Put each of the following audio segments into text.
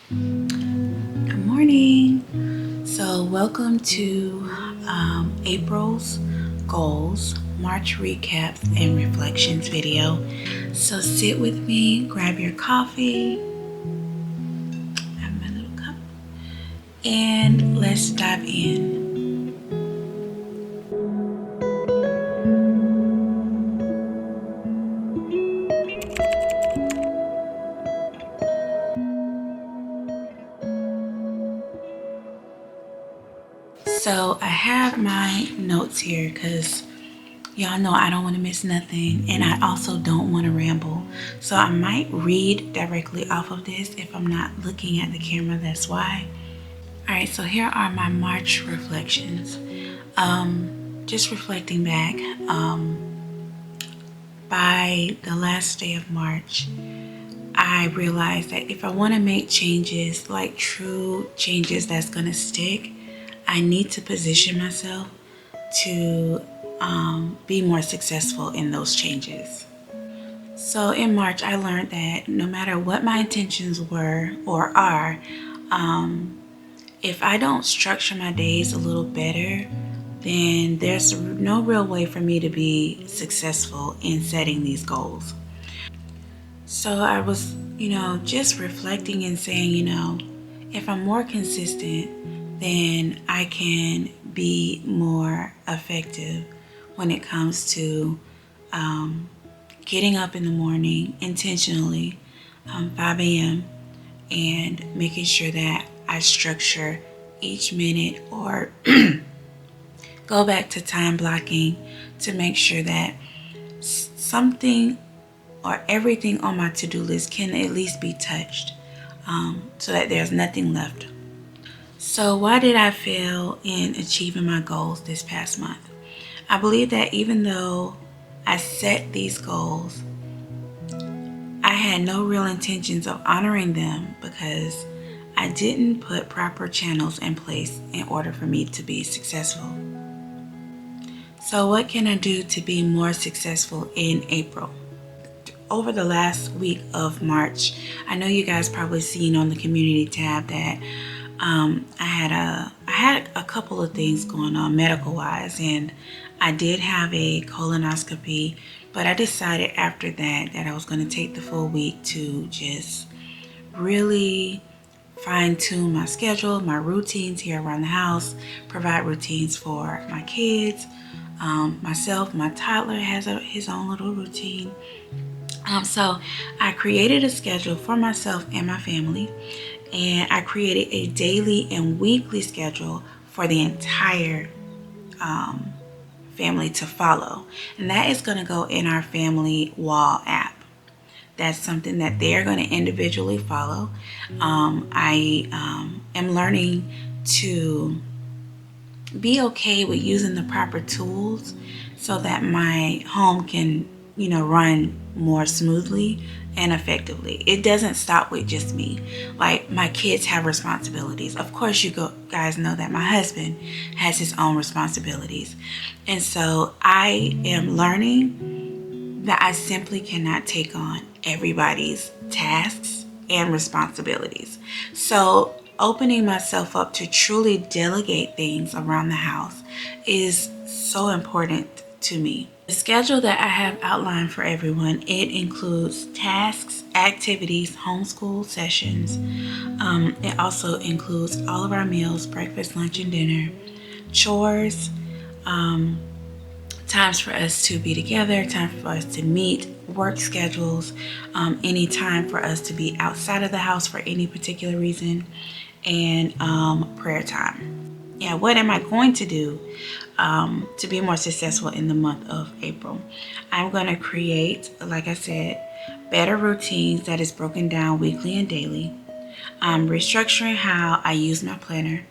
Good morning. So welcome to April's goals, March recaps, and reflections video. So sit with me, grab your coffee, have my little cup, and let's dive in. So I have my notes here because y'all know I don't want to miss nothing, and I also don't want to ramble. So I might read directly off of this if I'm not looking at the camera, that's why. Alright, so here are my March reflections. Just reflecting back, by the last day of March, I realized that if I want to make changes, like true changes that's going to stick, I need to position myself to be more successful in those changes. So in March, I learned that no matter what my intentions were or are, if I don't structure my days a little better, then there's no real way for me to be successful in setting these goals. So I was, just reflecting and saying, if I'm more consistent, then I can be more effective when it comes to getting up in the morning intentionally, 5 a.m., and making sure that I structure each minute or go back to time blocking to make sure that something or everything on my to-do list can at least be touched, so that there's nothing left. So why did I fail in achieving my goals this past month? I believe that even though I set these goals, I had no real intentions of honoring them because I didn't put proper channels in place in order for me to be successful. So what can I do to be more successful in April? Over the last week of March, I know you guys probably seen on the community tab that I had a couple of things going on medical wise, and I did have a colonoscopy, but I decided after that I was going to take the full week to just really fine tune my schedule, my routines here around the house, provide routines for my kids, myself. My toddler has his own little routine. So I created a schedule for myself and my family, and I created a daily and weekly schedule for the entire family to follow. And that is going to go in our family wall app. That's something that they're going to individually follow. I am learning to be okay with using the proper tools so that my home can, run more smoothly and effectively. It doesn't stop with just me. Like, my kids have responsibilities. Of course, guys know that my husband has his own responsibilities. And so I am learning that I simply cannot take on everybody's tasks and responsibilities. So opening myself up to truly delegate things around the house is so important to me. The schedule that I have outlined for everyone, it includes tasks, activities, homeschool sessions. It also includes all of our meals, breakfast, lunch, and dinner, chores, times for us to be together, time for us to meet, work schedules, any time for us to be outside of the house for any particular reason, and prayer time. Yeah, what am I going to do to be more successful in the month of April? I'm going to create, like I said, better routines that is broken down weekly and daily. I'm restructuring how I use my planner.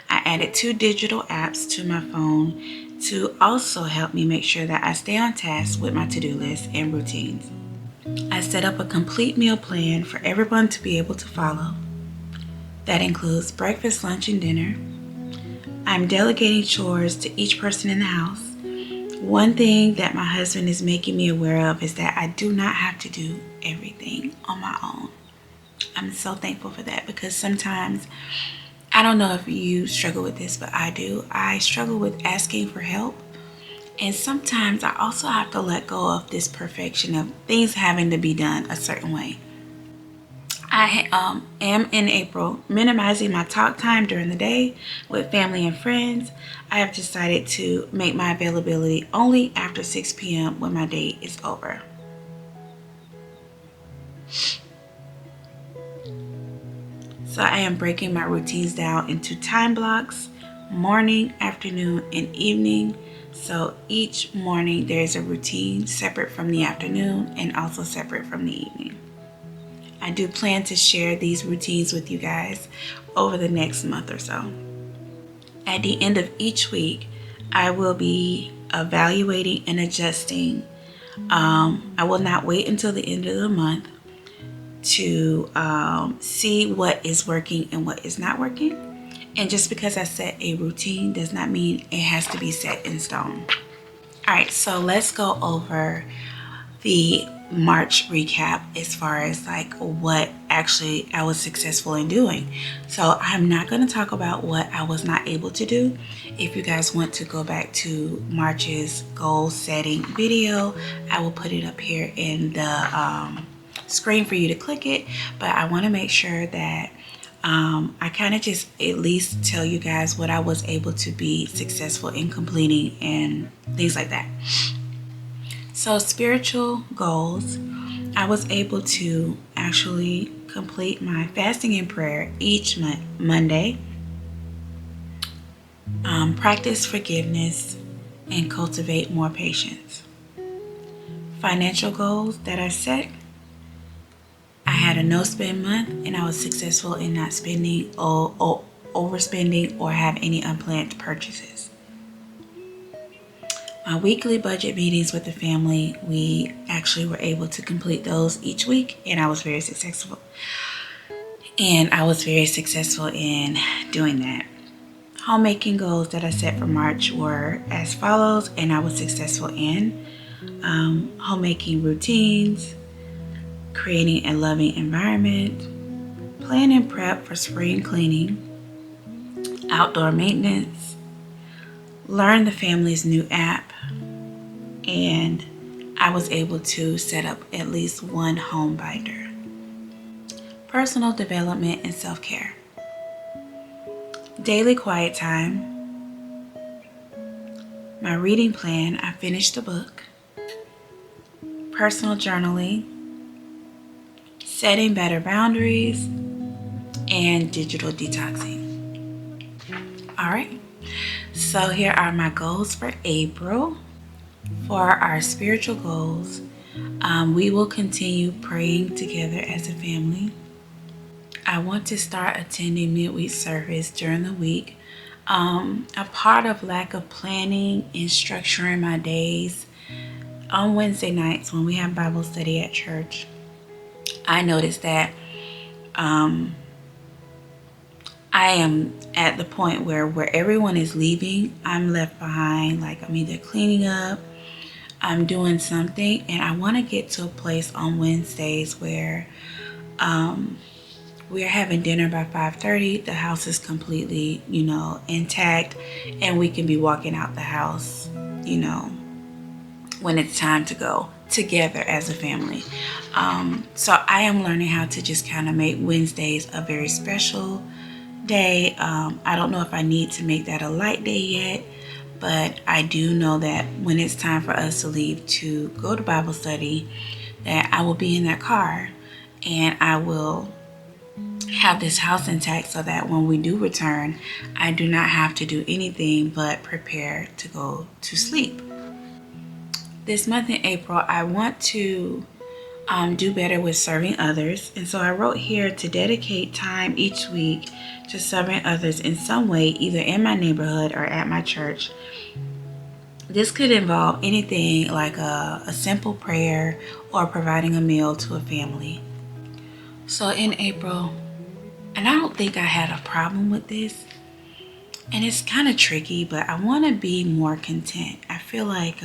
I added 2 digital apps to my phone to also help me make sure that I stay on task with my to-do list and routines. I set up a complete meal plan for everyone to be able to follow. That includes breakfast, lunch, and dinner. I'm delegating chores to each person in the house. One thing that my husband is making me aware of is that I do not have to do everything on my own. I'm so thankful for that, because sometimes, I don't know if you struggle with this, but I do. I struggle with asking for help. And sometimes I also have to let go of this perfection of things having to be done a certain way. I am in April minimizing my talk time during the day with family and friends. I have decided to make my availability only after 6 p.m. when my day is over. So I am breaking my routines down into time blocks: morning, afternoon, and evening. So each morning there is a routine separate from the afternoon and also separate from the evening. I do plan to share these routines with you guys over the next month or so. At the end of each week, I will be evaluating and adjusting. I will not wait until the end of the month to see what is working and what is not working. And just because I set a routine does not mean it has to be set in stone. All right, so let's go over the March recap as far as like what actually I was successful in doing. So I'm not going to talk about what I was not able to do. If you guys want to go back to March's goal setting video, I will put it up here in the screen for you to click it. But I want to make sure that I kind of just at least tell you guys what I was able to be successful in completing and things like that. So spiritual goals, I was able to actually complete my fasting and prayer each Monday, practice forgiveness, and cultivate more patience. Financial goals that I set, I had a no spend month and I was successful in not spending or overspending or have any unplanned purchases. My weekly budget meetings with the family, we actually were able to complete those each week, and I was very successful. in doing that. Homemaking goals that I set for March were as follows, and I was successful in homemaking routines, creating a loving environment, planning prep for spring cleaning, outdoor maintenance, learn the family's new app, and I was able to set up at least one home binder. Personal development and self-care. Daily quiet time. My reading plan, I finished a book. Personal journaling. Setting better boundaries. And digital detoxing. All right. So here are my goals for April. For our spiritual goals, we will continue praying together as a family. I want to start attending midweek service during the week. A part of lack of planning and structuring my days, on Wednesday nights when we have Bible study at church, I noticed that I am at the point where everyone is leaving, I'm left behind. Like, I'm either cleaning up, I'm doing something, and I want to get to a place on Wednesdays where we're having dinner by 5:30. The house is completely, intact, and we can be walking out the house, when it's time to go together as a family. So I am learning how to just kind of make Wednesdays a very special day. I don't know if I need to make that a light day yet, but I do know that when it's time for us to leave to go to Bible study, that I will be in that car and I will have this house intact so that when we do return, I do not have to do anything but prepare to go to sleep. This month in April, I want to do better with serving others. And so I wrote here to dedicate time each week to serving others in some way, either in my neighborhood or at my church. This could involve anything like a simple prayer or providing a meal to a family. So in April, and I don't think I had a problem with this, and it's kind of tricky, but I want to be more content. I feel like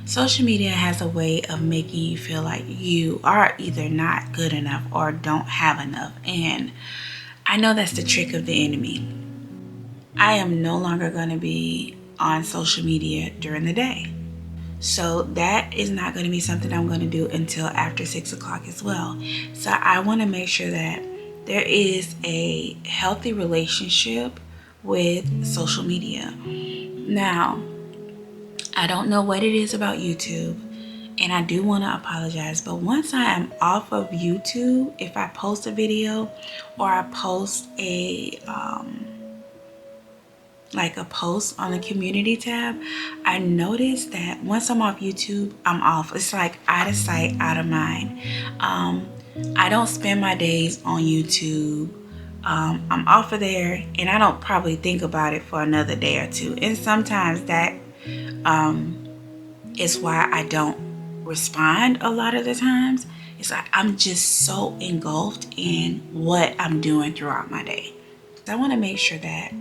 Social media has a way of making you feel like you are either not good enough or don't have enough. And I know that's the trick of the enemy. I am no longer going to be on social media during the day. So that is not going to be something I'm going to do until after 6 o'clock as well. So I want to make sure that there is a healthy relationship with social media. Now, I don't know what it is about YouTube, and I do want to apologize, but once I am off of YouTube, if I post a video or I post a post on the community tab, I noticed that once I'm off YouTube, I'm off. It's like out of sight, out of mind. I don't spend my days on YouTube. I'm off of there, and I don't probably think about it for another day or two. And sometimes that is why I don't respond a lot of the times. It's like I'm just so engulfed in what I'm doing throughout my day. I want to make sure that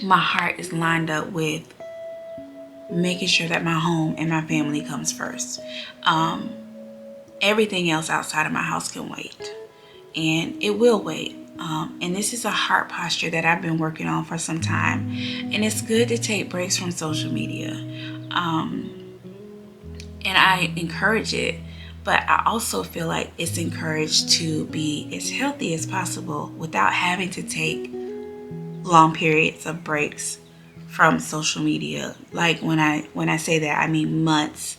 my heart is lined up with making sure that my home and my family comes first. Everything else outside of my house can wait, and it will wait. And this is a heart posture that I've been working on for some time, and it's good to take breaks from social media. And I encourage it, but I also feel like it's encouraged to be as healthy as possible without having to take long periods of breaks from social media. Like when I say that, I mean months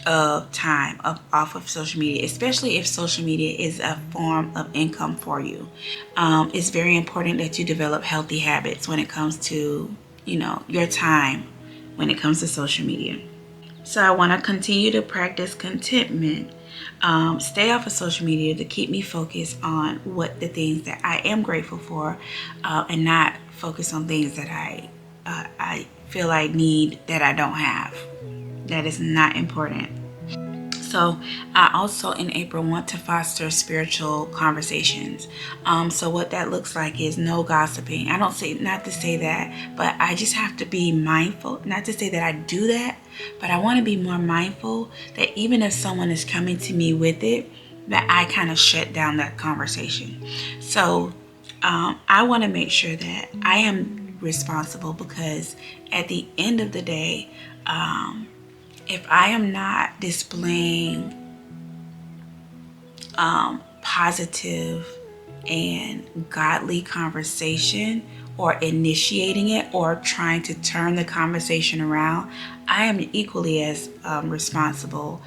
of time off of social media, especially if social media is a form of income for you. It's very important that you develop healthy habits when it comes to, your time when it comes to social media. So I want to continue to practice contentment, stay off of social media to keep me focused on what the things that I am grateful for, and not focus on things that I feel I need that I don't have. That is not important. So I also in April want to foster spiritual conversations. So what that looks like is no gossiping. I don't say, not to say that, but I just have to be mindful. Not to say that I do that, but I want to be more mindful that even if someone is coming to me with it, that I kind of shut down that conversation. So I want to make sure that I am responsible, because at the end of the day, if I am not displaying positive and godly conversation, or initiating it, or trying to turn the conversation around, I am equally as responsible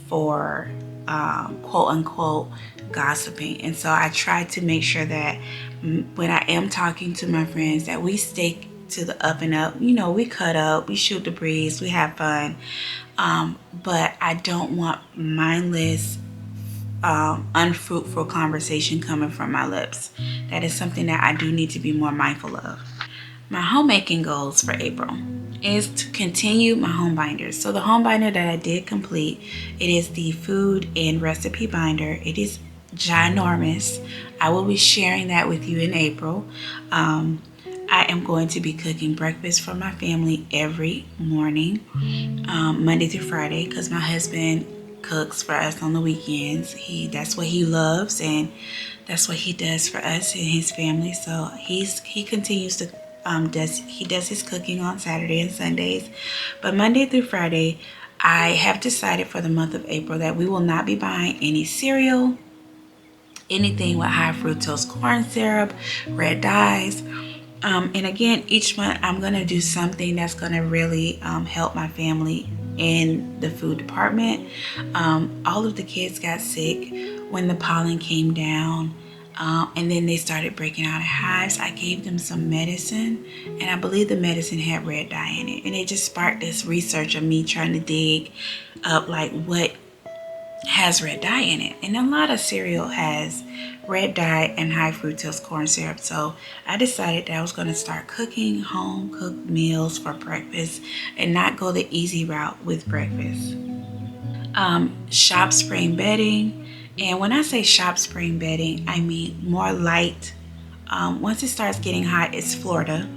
for quote unquote gossiping. And so I try to make sure that when I am talking to my friends, that we stay to the up and up. We cut up, we shoot the breeze, we have fun. But I don't want mindless, unfruitful conversation coming from my lips. That is something that I do need to be more mindful of. My homemaking goals for April is to continue my home binders. So the home binder that I did complete, it is the food and recipe binder. It is ginormous. I will be sharing that with you in April. I am going to be cooking breakfast for my family every morning, Monday through Friday, because my husband cooks for us on the weekends. That's what he loves, and that's what he does for us and his family. So he continues to does his cooking on Saturday and Sundays, but Monday through Friday, I have decided for the month of April that we will not be buying any cereal, anything with high fructose corn syrup, red dyes. And again, each month I'm going to do something that's going to really help my family in the food department. All of the kids got sick when the pollen came down, and then they started breaking out in hives. I gave them some medicine, and I believe the medicine had red dye in it. And it just sparked this research of me trying to dig up like what has red dye in it. And a lot of cereal has red dye and high fructose corn syrup. So I decided that I was going to start cooking home cooked meals for breakfast and not go the easy route with breakfast. Shop spring bedding. And when I say shop spring bedding, I mean more light. Once it starts getting hot, it's Florida.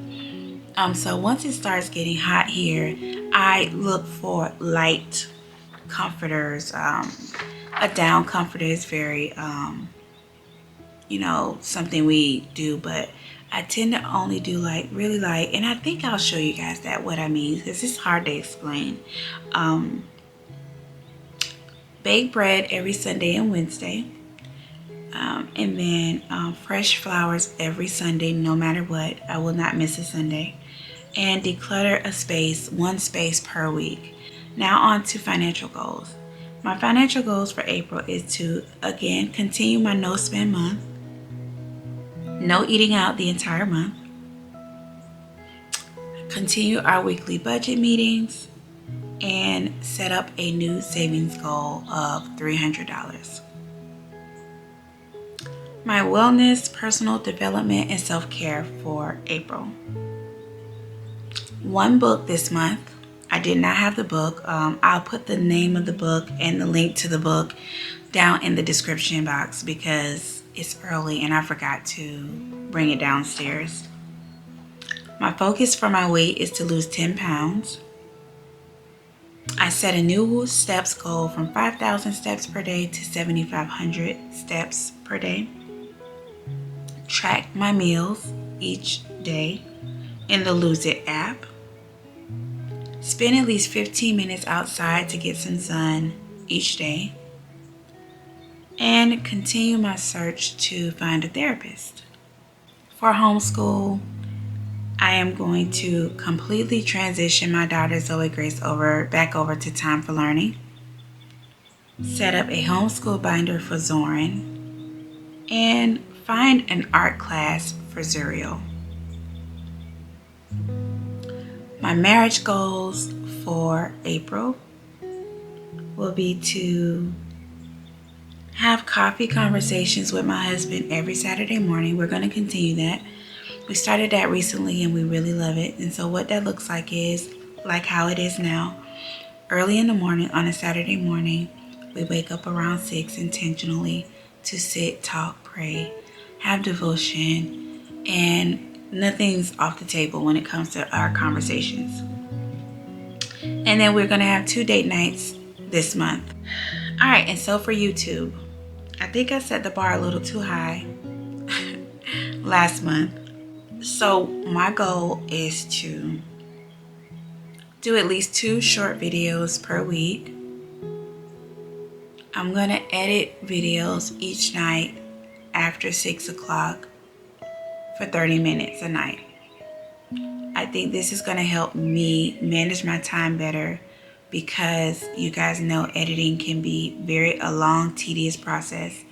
So once it starts getting hot here, I look for light comforters. A down comforter is very, something we do, but I tend to only do like really light. And I think I'll show you guys that what I mean, because it's hard to explain. Bake bread every Sunday and Wednesday. And then fresh flowers every Sunday, no matter what. I will not miss a Sunday. And declutter a space, one space per week. Now on to financial goals. My financial goals for April is to, again, continue my no spend month. No eating out the entire month. Continue our weekly budget meetings. And set up a new savings goal of $300. My wellness, personal development, and self-care for April. One book this month. I did not have the book. I'll put the name of the book and the link to the book down in the description box because it's early and I forgot to bring it downstairs. My focus for my weight is to lose 10 pounds. I set a new steps goal from 5,000 steps per day to 7,500 steps per day. Track my meals each day in the Lose It app. Spend at least 15 minutes outside to get some sun each day. And continue my search to find a therapist. For homeschool, I am going to completely transition my daughter Zoe Grace back over to Time for Learning. Set up a homeschool binder for Zoran. And find an art class for Zuriel. My marriage goals for April will be to have coffee conversations with my husband every Saturday morning. We're going to continue that. We started that recently and we really love it. And so what that looks like is like how it is now. Early in the morning on a Saturday morning, we wake up around 6 intentionally to sit, talk, pray, have devotion, and nothing's off the table when it comes to our conversations. And then we're going to have 2 date nights this month. All right, and so for YouTube, I think I set the bar a little too high last month. So my goal is to do at least 2 short videos per week. I'm going to edit videos each night after 6 o'clock for 30 minutes a night. I think this is going to help me manage my time better because you guys know editing can be a long, tedious process.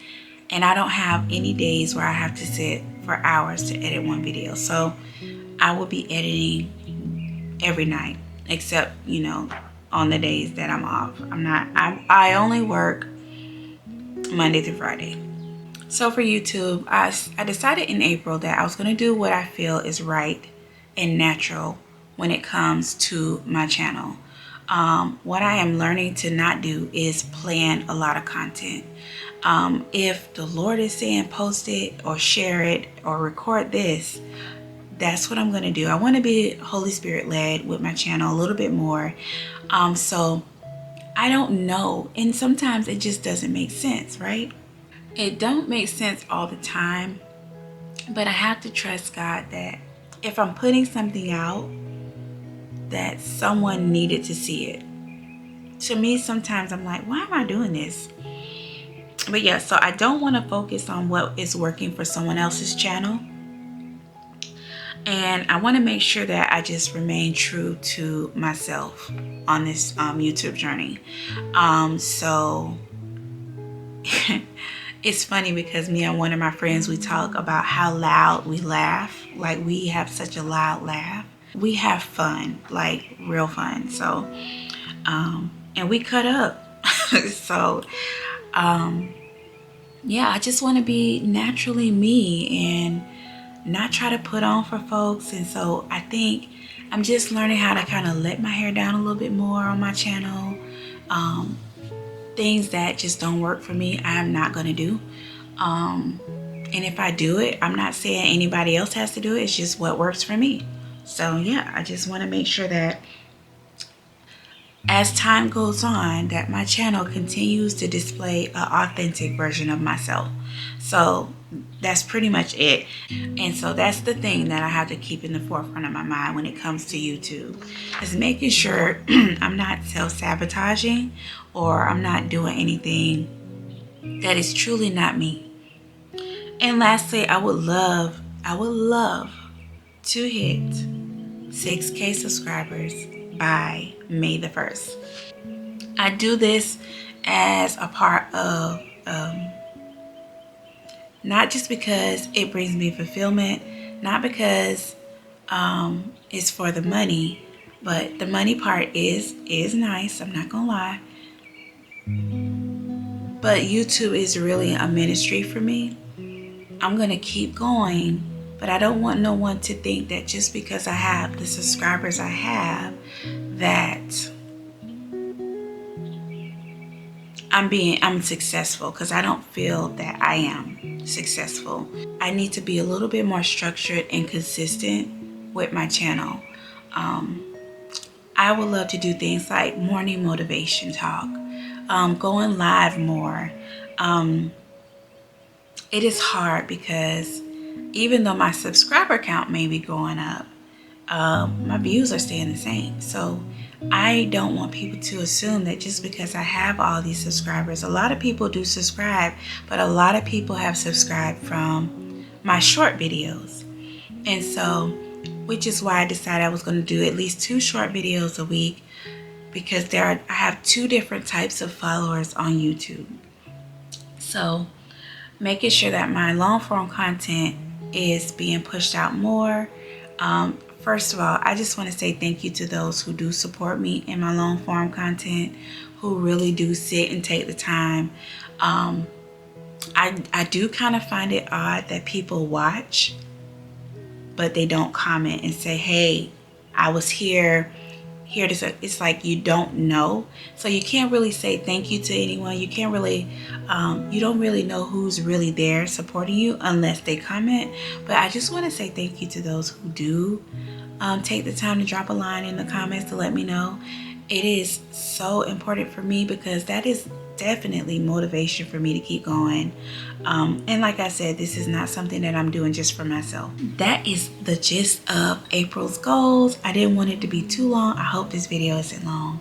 And I don't have any days where I have to sit for hours to edit one video. So I will be editing every night, except, on the days that I'm off. I only work Monday through Friday. So for YouTube, I decided in April that I was going to do what I feel is right and natural when it comes to my channel. What I am learning to not do is plan a lot of content. If the Lord is saying post it or share it or record this, that's what I'm going to do. I want to be Holy Spirit led with my channel a little bit more. So I don't know. And sometimes it just doesn't make sense, right? It don't make sense all the time, but I have to trust God that if I'm putting something out, that someone needed to see it. To me, sometimes I'm like, why am I doing this? But yeah, so I don't want to focus on what is working for someone else's channel. And I want to make sure that I just remain true to myself on this YouTube journey. So it's funny because me and one of my friends, we talk about how loud we laugh. Like we have such a loud laugh. We have fun, like real fun. So, and we cut up. So, yeah, I just want to be naturally me and not try to put on for folks. And so I think I'm just learning how to kind of let my hair down a little bit more on my channel. Things that just don't work for me, I'm not going to do. And if I do it, I'm not saying anybody else has to do it. It's just what works for me. So yeah, I just want to make sure that as time goes on, that my channel continues to display an authentic version of myself. So that's pretty much it. And so that's the thing that I have to keep in the forefront of my mind when it comes to YouTube, is making sure I'm not self-sabotaging, or I'm not doing anything that is truly not me. And lastly, I would love to hit 6K subscribers by May the 1st. I do this as a part of, not just because it brings me fulfillment, not because it's for the money, but the money part is nice, I'm not gonna lie. But YouTube is really a ministry for me. I'm gonna keep going, but I don't want no one to think that just because I have the subscribers I have, that I'm successful, because I don't feel that I am successful. I need to be a little bit more structured and consistent with my channel. I would love to do things like morning motivation talk, going live more. It is hard because even though my subscriber count may be going up, my views are staying the same. So I don't want people to assume that just because I have all these subscribers, a lot of people do subscribe, but a lot of people have subscribed from my short videos. And so, which is why I decided I was going to do at least 2 short videos a week, because I have 2 different types of followers on YouTube. So making sure that my long form content is being pushed out more. First of all, I just want to say thank you to those who do support me in my long form content, who really do sit and take the time. I do kind of find it odd that people watch, but they don't comment and say, hey, I was here. It's like you don't know, so you can't really say thank you to anyone. You can't really you don't really know who's really there supporting you unless they comment. But I just want to say thank you to those who do take the time to drop a line in the comments to let me know. It is so important for me, because that is definitely motivation for me to keep going. And like I said, this is not something that I'm doing just for myself. That is the gist of April's goals. I didn't want it to be too long. I hope this video isn't long.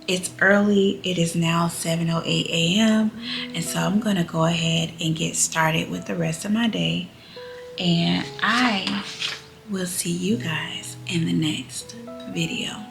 It's early. It is now 7:08 a.m. and so I'm gonna go ahead and get started with the rest of my day, and I will see you guys in the next video.